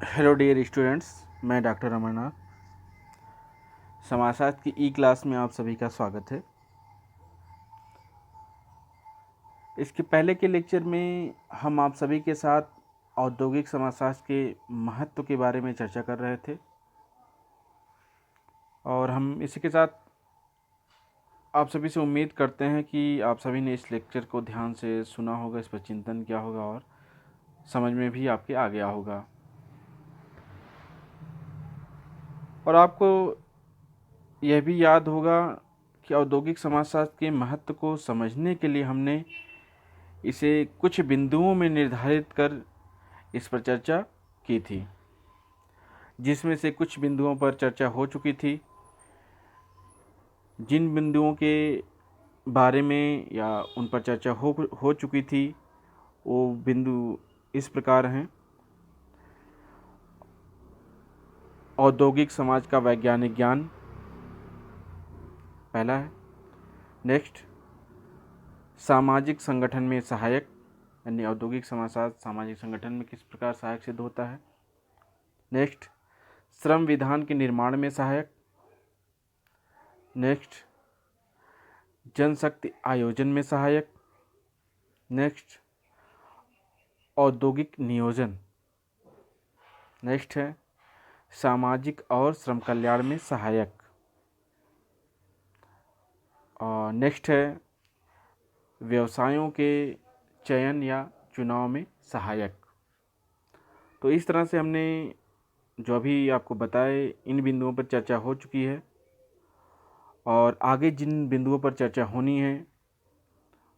Hello dear students, मैं doctor Amarnath. समाजशास्त्र की ई क्लास में आप सभी का स्वागत है। इसके पहले के लेक्चर में हम आप सभी के साथ औद्योगिक समाजशास्त्र के महत्व के बारे में चर्चा कर रहे थे और हम इसी के साथ आप सभी से उम्मीद करते हैं कि आप सभी ने इस लेक्चर को ध्यान से सुना होगा, इस पर चिंतन किया होगा और समझ में भी आपके आ गया होगा। और आपको यह भी याद होगा कि औद्योगिक समाजशास्त्र के महत्व को समझने के लिए हमने इसे कुछ बिंदुओं में निर्धारित कर इस पर चर्चा की थी, जिसमें से कुछ बिंदुओं पर चर्चा हो चुकी थी। जिन बिंदुओं के बारे में या उन पर चर्चा हो चुकी थी वो बिंदु इस प्रकार हैं। औद्योगिक समाज का वैज्ञानिक ज्ञान पहला है। नेक्स्ट, सामाजिक संगठन में सहायक, यानी औद्योगिक समाजशास्त्र सामाजिक संगठन में किस प्रकार सहायक सिद्ध होता है। नेक्स्ट, श्रम विधान के निर्माण में सहायक। नेक्स्ट, जनशक्ति आयोजन में सहायक। नेक्स्ट, औद्योगिक नियोजन। नेक्स्ट है सामाजिक और श्रम कल्याण में सहायक। और नेक्स्ट है व्यवसायों के चयन या चुनाव में सहायक। तो इस तरह से हमने जो अभी आपको बताए इन बिंदुओं पर चर्चा हो चुकी है और आगे जिन बिंदुओं पर चर्चा होनी है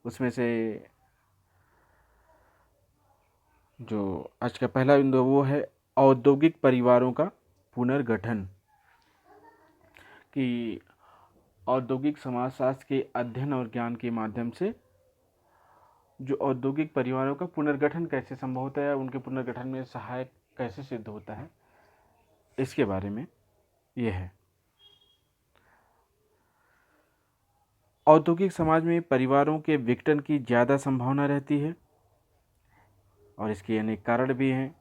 उसमें से जो आज का पहला बिंदु वो है औद्योगिक परिवारों का पुनर्गठन। कि औद्योगिक समाजशास्त्र के अध्ययन और ज्ञान के माध्यम से जो औद्योगिक परिवारों का पुनर्गठन कैसे संभव होता है, उनके पुनर्गठन में सहायक कैसे सिद्ध होता है, इसके बारे में यह है। औद्योगिक समाज में परिवारों के विघटन की ज़्यादा संभावना रहती है और इसके अनेक कारण भी हैं,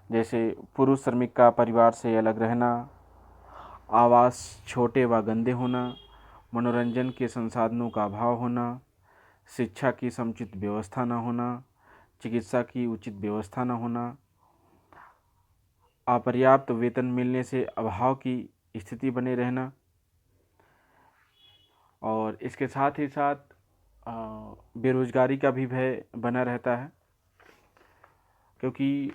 जैसे पुरुष श्रमिक का परिवार से अलग रहना, आवास छोटे व गंदे होना, मनोरंजन के संसाधनों का अभाव होना, शिक्षा की समुचित व्यवस्था न होना, चिकित्सा की उचित व्यवस्था न होना, अपर्याप्त वेतन मिलने से अभाव की स्थिति बने रहना और इसके साथ ही साथ बेरोजगारी का भी भय बना रहता है, क्योंकि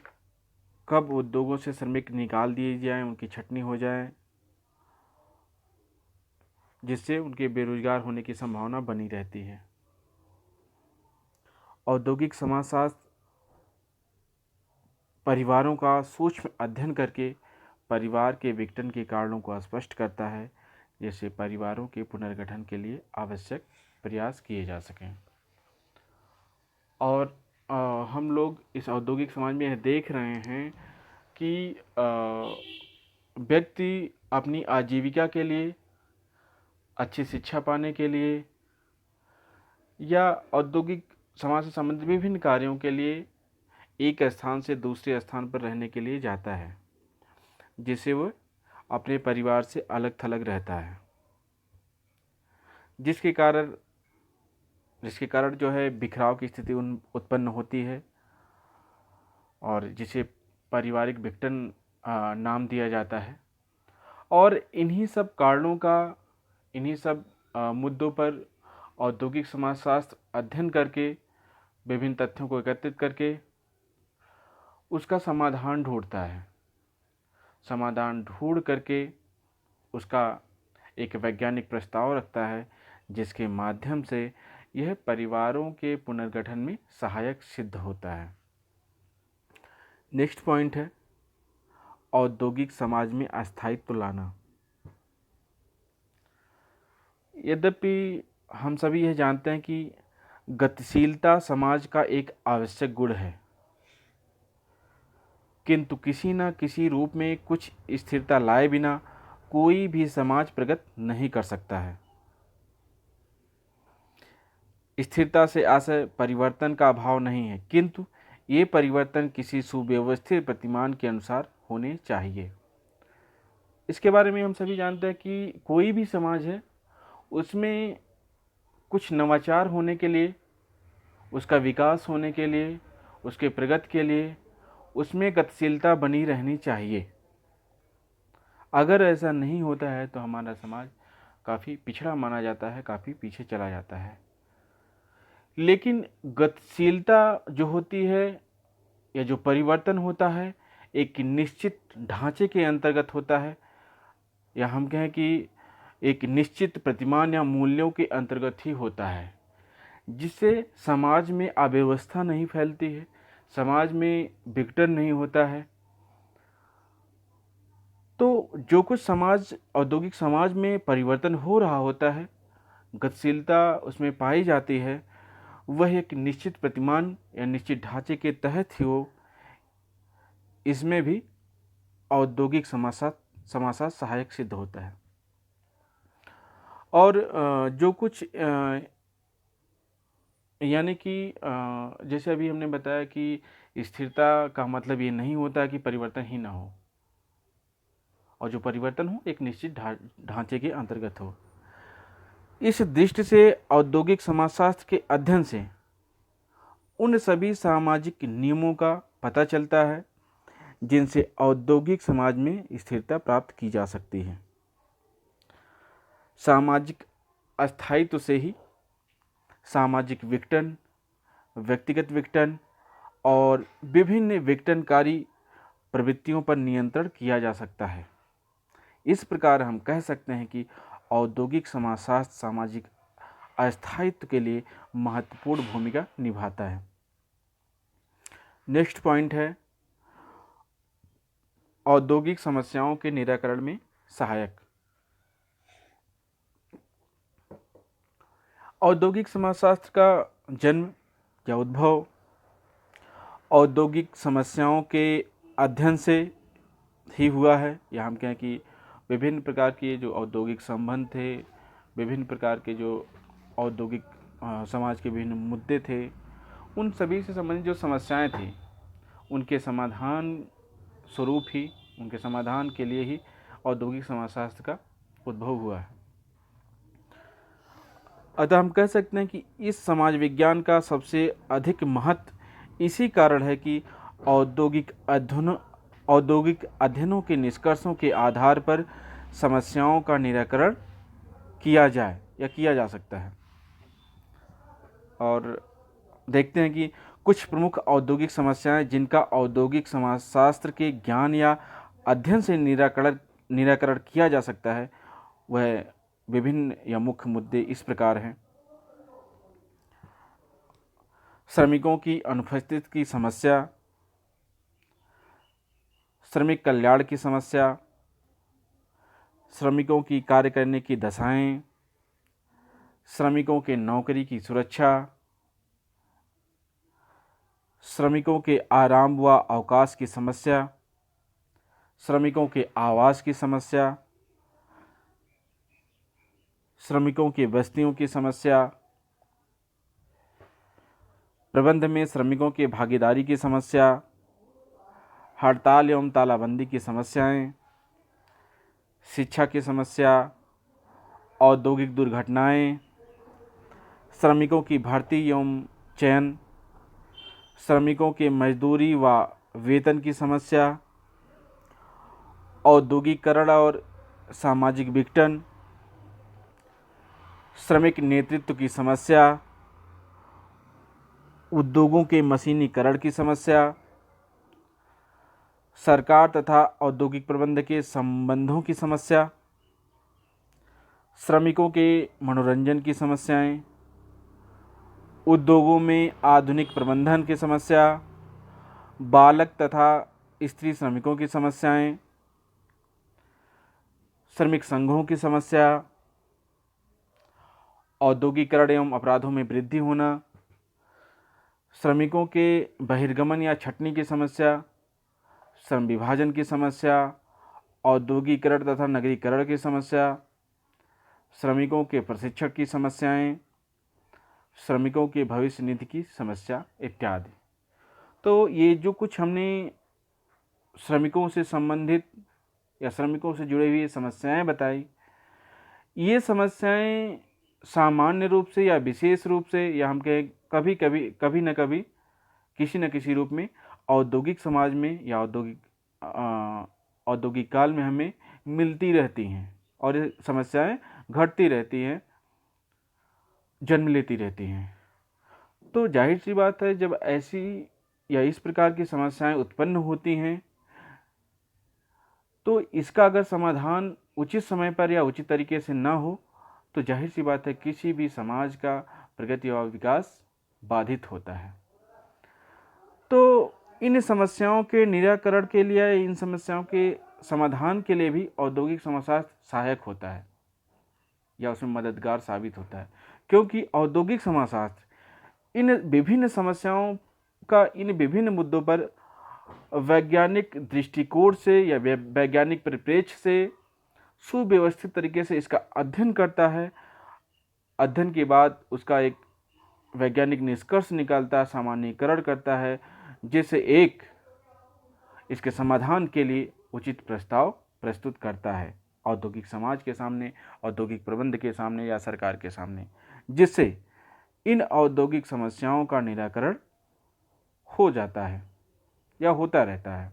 कब उद्योगों से श्रमिक निकाल दिए जाएं, उनकी छटनी हो जाए, जिससे उनके बेरोजगार होने की संभावना बनी रहती है। औद्योगिक समाजशास्त्र परिवारों का सूक्ष्म अध्ययन करके परिवार के विघटन के कारणों को स्पष्ट करता है, जिससे परिवारों के पुनर्गठन के लिए आवश्यक प्रयास किए जा सकें। और हम लोग इस औद्योगिक समाज में यह देख रहे हैं कि व्यक्ति अपनी आजीविका के लिए, अच्छी शिक्षा पाने के लिए या औद्योगिक समाज से संबंधित विभिन्न कार्यों के लिए एक स्थान से दूसरे स्थान पर रहने के लिए जाता है, जिससे वह अपने परिवार से अलग थलग रहता है, जिसके कारण जो है बिखराव की स्थिति उत्पन्न होती है और जिसे पारिवारिक विघटन नाम दिया जाता है। और इन्हीं सब मुद्दों पर औद्योगिक समाजशास्त्र अध्ययन करके, विभिन्न तथ्यों को एकत्रित करके उसका समाधान ढूंढता है। समाधान ढूंढ करके उसका एक वैज्ञानिक प्रस्ताव रखता है, जिसके माध्यम से यह परिवारों के पुनर्गठन में सहायक सिद्ध होता है। नेक्स्ट पॉइंट है औद्योगिक समाज में अस्थायित्व लाना। यद्यपि हम सभी यह जानते हैं कि गतिशीलता समाज का एक आवश्यक गुण है, किंतु किसी न किसी रूप में कुछ स्थिरता लाए बिना कोई भी समाज प्रगति नहीं कर सकता है। स्थिरता से आशय परिवर्तन का अभाव नहीं है, किंतु ये परिवर्तन किसी सुव्यवस्थित प्रतिमान के अनुसार होने चाहिए। इसके बारे में हम सभी जानते हैं कि कोई भी समाज है, उसमें कुछ नवाचार होने के लिए, उसका विकास होने के लिए, उसके प्रगति के लिए उसमें गतिशीलता बनी रहनी चाहिए। अगर ऐसा नहीं होता है तो हमारा समाज काफ़ी पिछड़ा माना जाता है, काफ़ी पीछे चला जाता है। लेकिन गतिशीलता जो होती है या जो परिवर्तन होता है, एक निश्चित ढांचे के अंतर्गत होता है, या हम कहें कि एक निश्चित प्रतिमान या मूल्यों के अंतर्गत ही होता है, जिससे समाज में अव्यवस्था नहीं फैलती है, समाज में विघटन नहीं होता है। तो जो कुछ समाज, औद्योगिक समाज में परिवर्तन हो रहा होता है, गतिशीलता उसमें पाई जाती है, वह एक निश्चित प्रतिमान या निश्चित ढांचे के तहत ही हो। इसमें भी औद्योगिक समाजशास्त्र सहायक सिद्ध होता है। और जो कुछ यानी कि जैसे अभी हमने बताया कि स्थिरता का मतलब ये नहीं होता कि परिवर्तन ही ना हो, और जो परिवर्तन हो एक निश्चित ढांचे के अंतर्गत हो। इस दृष्टि से औद्योगिक समाजशास्त्र के अध्ययन से उन सभी सामाजिक नियमों का पता चलता है जिनसे औद्योगिक समाज में स्थिरता प्राप्त की जा सकती है। सामाजिक अस्थायित्व से ही सामाजिक विघटन, व्यक्तिगत विघटन और विभिन्न विघटनकारी प्रवृत्तियों पर नियंत्रण किया जा सकता है। इस प्रकार हम कह सकते हैं कि औद्योगिक समाजशास्त्र सामाजिक अस्थायित्व के लिए महत्वपूर्ण भूमिका निभाता है। नेक्स्ट पॉइंट है औद्योगिक समस्याओं के निराकरण में सहायक। औद्योगिक समाजशास्त्र का जन्म या उद्भव औद्योगिक समस्याओं के अध्ययन से ही हुआ है, या हम कहें कि विभिन्न प्रकार के जो औद्योगिक संबंध थे, विभिन्न प्रकार के जो औद्योगिक समाज के विभिन्न मुद्दे थे, उन सभी से संबंधित जो समस्याएं थी, उनके समाधान स्वरूप ही, उनके समाधान के लिए ही औद्योगिक समाजशास्त्र का उद्भव हुआ है। अतः हम कह सकते हैं कि इस समाज विज्ञान का सबसे अधिक महत्व इसी कारण है कि औद्योगिक अध्ययनों के निष्कर्षों के आधार पर समस्याओं का निराकरण किया जाए या किया जा सकता है। और देखते हैं कि कुछ प्रमुख औद्योगिक समस्याएं जिनका औद्योगिक समाजशास्त्र के ज्ञान या अध्ययन से निराकरण किया जा सकता है, वह विभिन्न या मुख्य मुद्दे इस प्रकार हैं। श्रमिकों की अनुपस्थिति की समस्या, श्रमिक कल्याण की समस्या, श्रमिकों की कार्य करने की दशाएं, श्रमिकों के नौकरी की सुरक्षा, श्रमिकों के आराम व अवकाश की समस्या, श्रमिकों के आवास की समस्या, श्रमिकों की बस्तियों की समस्या, प्रबंध में श्रमिकों की भागीदारी की समस्या, हड़ताल एवं तालाबंदी की समस्याएं, शिक्षा की समस्या, औद्योगिक दुर्घटनाएं, श्रमिकों की भर्ती एवं चयन, श्रमिकों के मजदूरी व वेतन की समस्या, औद्योगिकरण और सामाजिक विघटन, श्रमिक नेतृत्व की समस्या, उद्योगों के मशीनीकरण की समस्या, सरकार तथा औद्योगिक प्रबंध के संबंधों की समस्या, श्रमिकों के मनोरंजन की समस्याएं, उद्योगों में आधुनिक प्रबंधन की समस्या, बालक तथा स्त्री श्रमिकों की समस्याएं, श्रमिक संघों की समस्या, औद्योगिकरण एवं अपराधों में वृद्धि होना, श्रमिकों के बहिर्गमन या छटनी की समस्या, श्रम विभाजन की समस्या, औद्योगिकरण तथा नगरीकरण की समस्या, श्रमिकों के प्रशिक्षण की समस्याएं, श्रमिकों के भविष्य निधि की समस्या इत्यादि। तो ये जो कुछ हमने श्रमिकों से संबंधित या श्रमिकों से जुड़ी हुई समस्याएं बताई, ये समस्याएं सामान्य रूप से या विशेष रूप से या हम कहें कभी न कभी किसी न किसी रूप में औद्योगिक समाज में या औद्योगिक काल में हमें मिलती रहती हैं और ये समस्याएं घटती रहती हैं, जन्म लेती रहती हैं। तो जाहिर सी बात है, जब ऐसी या इस प्रकार की समस्याएं उत्पन्न होती हैं तो इसका अगर समाधान उचित समय पर या उचित तरीके से ना हो तो जाहिर सी बात है किसी भी समाज का प्रगति और विकास बाधित होता है। तो इन समस्याओं के निराकरण के लिए, इन समस्याओं के समाधान के लिए भी औद्योगिक समाजशास्त्र सहायक होता है या उसमें मददगार साबित होता है, क्योंकि औद्योगिक समाजशास्त्र इन विभिन्न समस्याओं का, इन विभिन्न मुद्दों पर वैज्ञानिक दृष्टिकोण से या वैज्ञानिक परिप्रेक्ष्य से सुव्यवस्थित तरीके से इसका अध्ययन करता है। अध्ययन के बाद उसका एक वैज्ञानिक निष्कर्ष निकालता है, सामान्यीकरण करता है, जिससे एक इसके समाधान के लिए उचित प्रस्ताव प्रस्तुत करता है औद्योगिक समाज के सामने, औद्योगिक प्रबंध के सामने या सरकार के सामने, जिससे इन औद्योगिक समस्याओं का निराकरण हो जाता है या होता रहता है।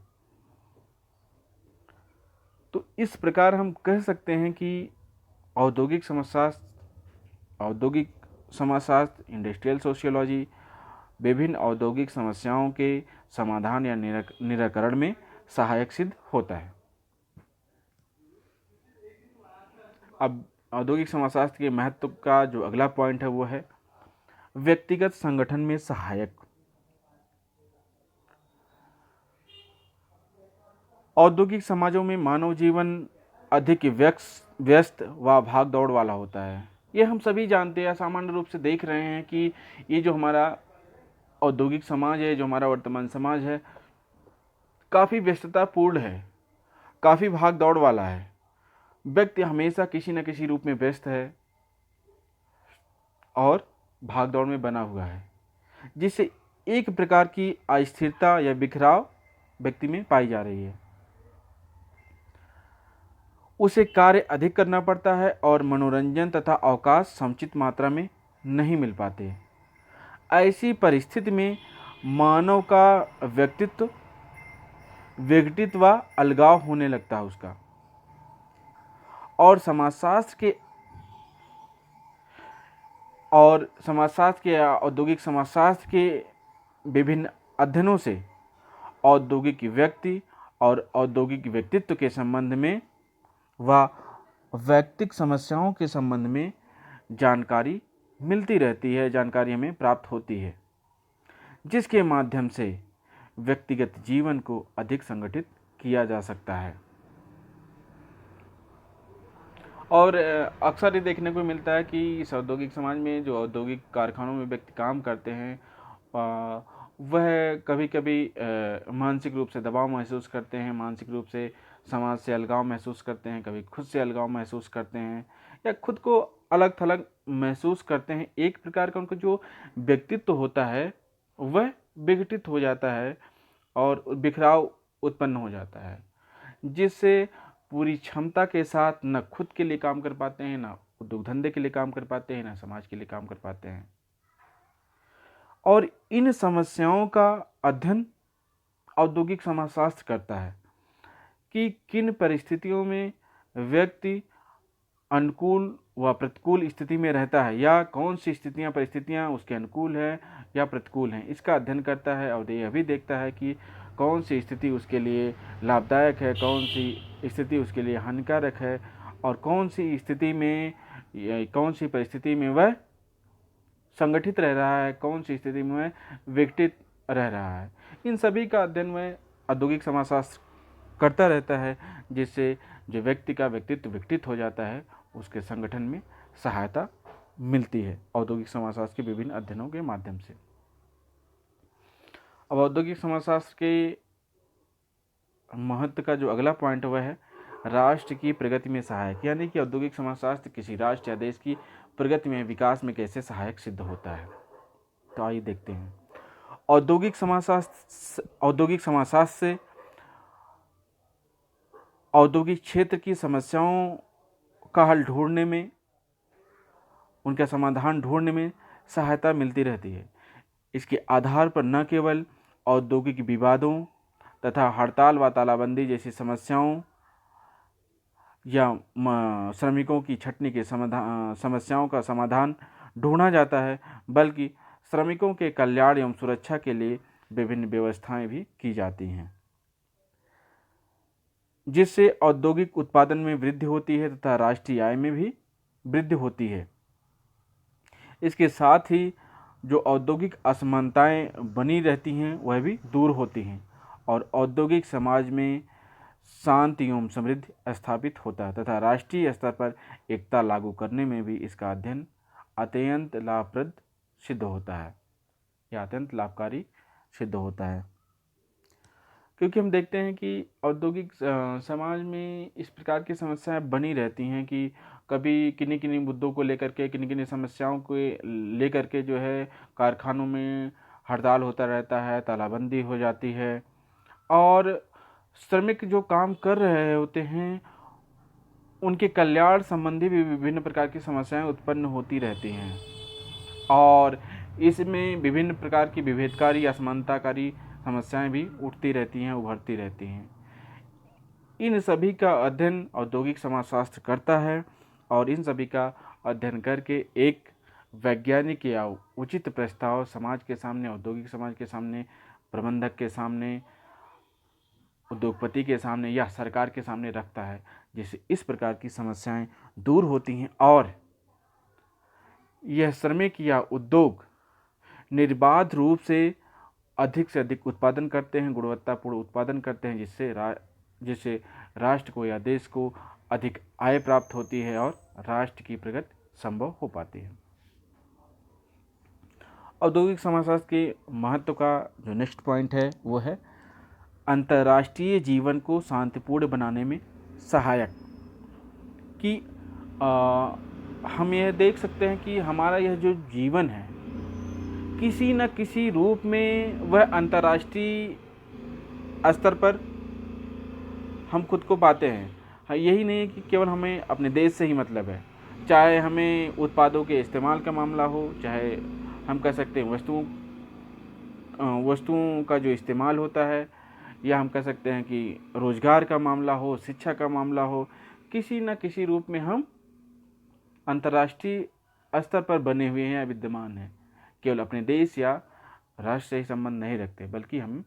तो इस प्रकार हम कह सकते हैं कि औद्योगिक समाजशास्त्र, इंडस्ट्रियल सोशियोलॉजी विभिन्न औद्योगिक समस्याओं के समाधान या निराकरण में सहायक सिद्ध होता है। अब औद्योगिक समाजशास्त्र के महत्व का जो अगला पॉइंट है वो है व्यक्तिगत संगठन में सहायक। औद्योगिक समाजों में मानव जीवन अधिक व्यस्त व भाग दौड़ वाला होता है। ये हम सभी जानते हैं, सामान्य रूप से देख रहे हैं कि ये जो हमारा औद्योगिक समाज है, जो हमारा वर्तमान समाज है, काफ़ी व्यस्ततापूर्ण है, काफ़ी भाग दौड़ वाला है। व्यक्ति हमेशा किसी न किसी रूप में व्यस्त है और भाग दौड़ में बना हुआ है, जिससे एक प्रकार की अस्थिरता या बिखराव व्यक्ति में पाई जा रही है। उसे कार्य अधिक करना पड़ता है और मनोरंजन तथा अवकाश समुचित मात्रा में नहीं मिल पाते। ऐसी परिस्थिति में मानव का व्यक्तित्व विघटित व अलगाव होने लगता है उसका, और समाजशास्त्र के औद्योगिक समाजशास्त्र के विभिन्न अध्ययनों से औद्योगिक व्यक्ति और औद्योगिक व्यक्तित्व के संबंध में व वैयक्तिक समस्याओं के संबंध में जानकारी मिलती रहती है, जानकारी हमें प्राप्त होती है, जिसके माध्यम से व्यक्तिगत जीवन को अधिक संगठित किया जा सकता है। और अक्सर ये देखने को मिलता है कि इस औद्योगिक समाज में जो औद्योगिक कारखानों में व्यक्ति काम करते हैं वह कभी कभी मानसिक रूप से दबाव महसूस करते हैं, मानसिक रूप से समाज से अलगाव महसूस करते हैं, कभी खुद से अलगाव महसूस करते हैं या खुद को अलग थलग महसूस करते हैं। एक प्रकार का उनका जो व्यक्तित्व होता है वह विघटित हो जाता है और बिखराव उत्पन्न हो जाता है, जिससे पूरी क्षमता के साथ न खुद के लिए काम कर पाते हैं, ना उद्योग धंधे के लिए काम कर पाते हैं, ना समाज के लिए काम कर पाते हैं। और इन समस्याओं का अध्ययन औद्योगिक समाजशास्त्र करता है कि किन परिस्थितियों में व्यक्ति अनुकूल व प्रतिकूल स्थिति में रहता है या कौन सी परिस्थितियां उसके अनुकूल है या प्रतिकूल हैं। इसका अध्ययन करता है और यह भी देखता है कि कौन सी स्थिति उसके लिए लाभदायक है, कौन सी स्थिति उसके लिए हानिकारक है और कौन सी परिस्थिति में वह संगठित रह रहा है, कौन सी स्थिति में वह विघटित रह रहा है। इन सभी का अध्ययन में औद्योगिक समाजशास्त्र करता रहता है, जिससे जो व्यक्ति का व्यक्तित्व विकसित हो जाता है उसके संगठन में सहायता मिलती है औद्योगिक समाजशास्त्र के विभिन्न अध्ययनों के माध्यम से। अब औद्योगिक समाजशास्त्र के महत्व का जो अगला पॉइंट वह है राष्ट्र की प्रगति में सहायक, यानी कि औद्योगिक समाजशास्त्र किसी राष्ट्र या देश की प्रगति में, विकास में कैसे सहायक सिद्ध होता है। तो आइए देखते हैं। औद्योगिक समाजशास्त्र से औद्योगिक क्षेत्र की समस्याओं का हल ढूंढने में, उनका समाधान ढूंढने में सहायता मिलती रहती है। इसके आधार पर न केवल औद्योगिक विवादों तथा हड़ताल व तालाबंदी जैसी समस्याओं या श्रमिकों की छंटनी के समस्याओं का समाधान ढूंढा जाता है, बल्कि श्रमिकों के कल्याण एवं सुरक्षा के लिए विभिन्न व्यवस्थाएं भी की जाती हैं, जिससे औद्योगिक उत्पादन में वृद्धि होती है तथा राष्ट्रीय आय में भी वृद्धि होती है। इसके साथ ही जो औद्योगिक असमानताएं बनी रहती हैं वह भी दूर होती हैं और औद्योगिक समाज में शांति एवं समृद्धि स्थापित होता है तथा राष्ट्रीय स्तर पर एकता लागू करने में भी इसका अध्ययन अत्यंत लाभप्रद सिद्ध होता है या अत्यंत लाभकारी सिद्ध होता है। क्योंकि हम देखते हैं कि औद्योगिक समाज में इस प्रकार की समस्याएं बनी रहती हैं कि कभी किन्हीं किन्हीं मुद्दों को लेकर के, किन्हीं किन्हीं समस्याओं को लेकर के जो है कारखानों में हड़ताल होता रहता है, तालाबंदी हो जाती है और श्रमिक जो काम कर रहे होते हैं उनके कल्याण संबंधी भी विभिन्न प्रकार की समस्याएं उत्पन्न होती रहती हैं और इसमें विभिन्न प्रकार की विभेदकारी असमानताकारी समस्याएं भी उठती रहती हैं, उभरती रहती हैं। इन सभी का अध्ययन औद्योगिक समाजशास्त्र करता है और इन सभी का अध्ययन करके एक वैज्ञानिक या उचित प्रस्ताव समाज के सामने, औद्योगिक समाज के सामने, प्रबंधक के सामने, उद्योगपति के सामने या सरकार के सामने रखता है, जिससे इस प्रकार की समस्याएं दूर होती हैं और यह श्रमिक या उद्योग निर्बाध रूप से अधिक उत्पादन करते हैं, गुणवत्तापूर्ण उत्पादन करते हैं, जिससे राष्ट्र को या देश को अधिक आय प्राप्त होती है और राष्ट्र की प्रगति संभव हो पाती है। औद्योगिक समाजशास्त्र के महत्व का जो नेक्स्ट पॉइंट है वो है अंतर्राष्ट्रीय जीवन को शांतिपूर्ण बनाने में सहायक। कि हम यह देख सकते हैं कि हमारा यह जो जीवन है किसी न किसी रूप में वह अंतर्राष्ट्रीय स्तर पर हम खुद को पाते हैं। यही नहीं कि केवल हमें अपने देश से ही मतलब है, चाहे हमें उत्पादों के इस्तेमाल का मामला हो, चाहे हम कह सकते हैं वस्तुओं का जो इस्तेमाल होता है, या हम कह सकते हैं कि रोजगार का मामला हो, शिक्षा का मामला हो, किसी न किसी रूप में हम अंतर्राष्ट्रीय स्तर पर बने हुए हैं या विद्यमान हैं। केवल अपने देश या राष्ट्र से ही संबंध नहीं रखते, बल्कि हम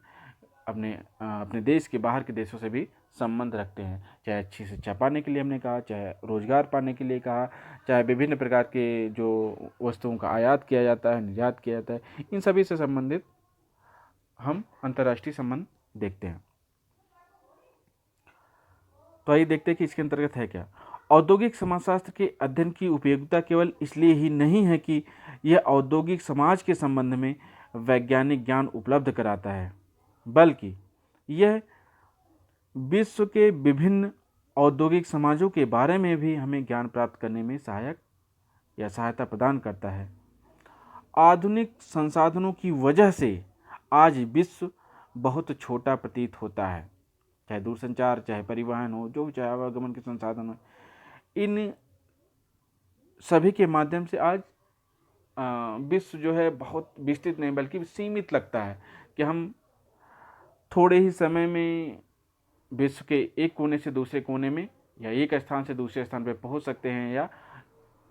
अपने देश के बाहर के देशों से भी संबंध रखते हैं, चाहे अच्छी शिक्षा पाने के लिए हमने कहा, चाहे रोजगार पाने के लिए कहा, चाहे विभिन्न प्रकार के जो वस्तुओं का आयात किया जाता है, निर्यात किया जाता है, इन सभी से संबंधित हम अंतर्राष्ट्रीय संबंध देखते हैं। तो आइए देखते हैं कि इसके अंतर्गत है क्या। औद्योगिक समाजशास्त्र के अध्ययन की उपयोगिता केवल इसलिए ही नहीं है कि यह औद्योगिक समाज के संबंध में वैज्ञानिक ज्ञान उपलब्ध कराता है, बल्कि यह विश्व के विभिन्न औद्योगिक समाजों के बारे में भी हमें ज्ञान प्राप्त करने में सहायता प्रदान करता है। आधुनिक संसाधनों की वजह से आज विश्व बहुत छोटा प्रतीत होता है, चाहे दूरसंचार, चाहे परिवहन हो, जो चाहे आवागमन के संसाधन हो, इन सभी के माध्यम से आज विश्व जो है बहुत विस्तृत नहीं बल्कि सीमित लगता है कि हम थोड़े ही समय में विश्व के एक कोने से दूसरे कोने में या एक स्थान से दूसरे स्थान पर पहुंच सकते हैं या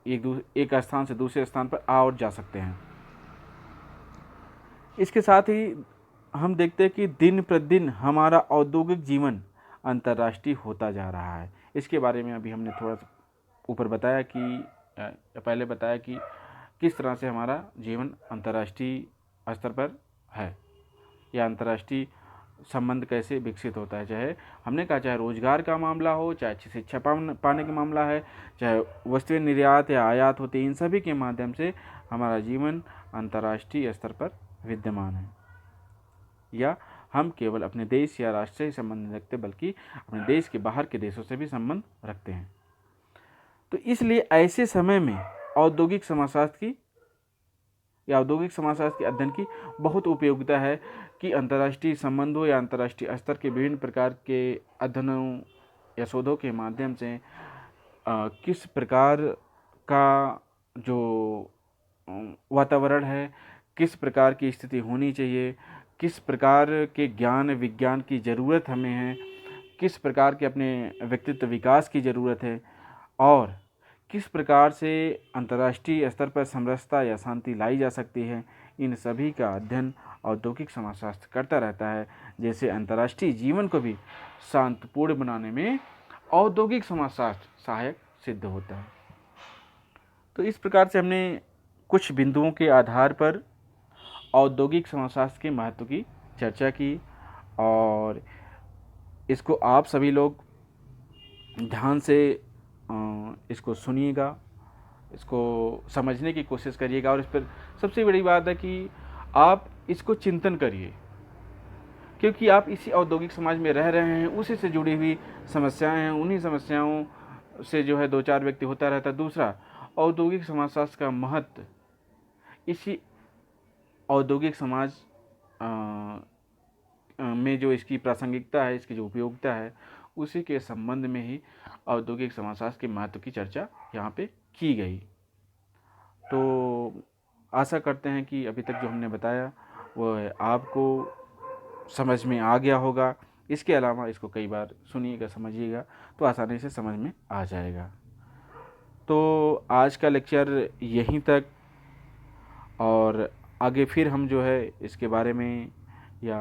एक स्थान से दूसरे स्थान पर आ और जा सकते हैं। इसके साथ ही हम देखते हैं कि दिन प्रतिदिन हमारा औद्योगिक जीवन अंतर्राष्ट्रीय होता जा रहा है। इसके बारे में अभी हमने थोड़ा सा ऊपर पहले बताया कि किस तरह से हमारा जीवन अंतर्राष्ट्रीय स्तर पर है या अंतर्राष्ट्रीय संबंध कैसे विकसित होता है। चाहे हमने कहा चाहे रोजगार का मामला हो, चाहे अच्छी शिक्षा पाने का मामला है, चाहे वस्तुएं निर्यात या आयात होती है, इन सभी के माध्यम से हमारा जीवन अंतर्राष्ट्रीय स्तर पर विद्यमान है। या हम केवल अपने देश या राष्ट्र से ही संबंध नहीं रखते बल्कि अपने देश के बाहर के देशों से भी संबंध रखते हैं। तो इसलिए ऐसे समय में औद्योगिक समाजशास्त्र की या औद्योगिक समाजशास्त्र के अध्ययन की बहुत उपयोगिता है कि अंतर्राष्ट्रीय संबंधों या अंतर्राष्ट्रीय स्तर के विभिन्न प्रकार के अध्ययनों या शोधों के माध्यम से किस प्रकार का जो वातावरण है, किस प्रकार की स्थिति होनी चाहिए, किस प्रकार के ज्ञान विज्ञान की ज़रूरत हमें है, किस प्रकार के अपने व्यक्तित्व विकास की ज़रूरत है और किस प्रकार से अंतर्राष्ट्रीय स्तर पर समरसता या शांति लाई जा सकती है, इन सभी का अध्ययन औद्योगिक समाजशास्त्र करता रहता है। जैसे अंतर्राष्ट्रीय जीवन को भी शांतिपूर्ण बनाने में औद्योगिक समाजशास्त्र सहायक सिद्ध होता है। तो इस प्रकार से हमने कुछ बिंदुओं के आधार पर औद्योगिक समाजशास्त्र के महत्व की चर्चा की और इसको आप सभी लोग ध्यान से इसको सुनिएगा, इसको समझने की कोशिश करिएगा और इस पर सबसे बड़ी बात है कि आप इसको चिंतन करिए, क्योंकि आप इसी औद्योगिक समाज में रह रहे हैं, उसी से जुड़ी हुई समस्याएं हैं, उन्हीं समस्याओं से जो है दो चार व्यक्ति होता रहता है। दूसरा, औद्योगिक समाजशास्त्र का महत्व इसी औद्योगिक समाज में जो इसकी प्रासंगिकता है, इसकी जो उपयोगिता है, उसी के संबंध में ही औद्योगिक समाजशास्त्र के महत्व की चर्चा यहाँ पे की गई। तो आशा करते हैं कि अभी तक जो हमने बताया वो आपको समझ में आ गया होगा। इसके अलावा इसको कई बार सुनिएगा, समझिएगा तो आसानी से समझ में आ जाएगा। तो आज का लेक्चर यहीं तक, और आगे फिर हम जो है इसके बारे में या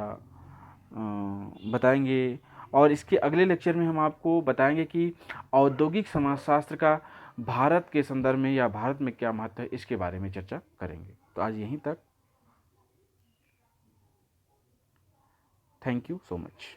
बताएंगे और इसके अगले लेक्चर में हम आपको बताएंगे कि औद्योगिक समाजशास्त्र का भारत के संदर्भ में या भारत में क्या महत्व है, इसके बारे में चर्चा करेंगे। तो आज यहीं तक। Thank you so much.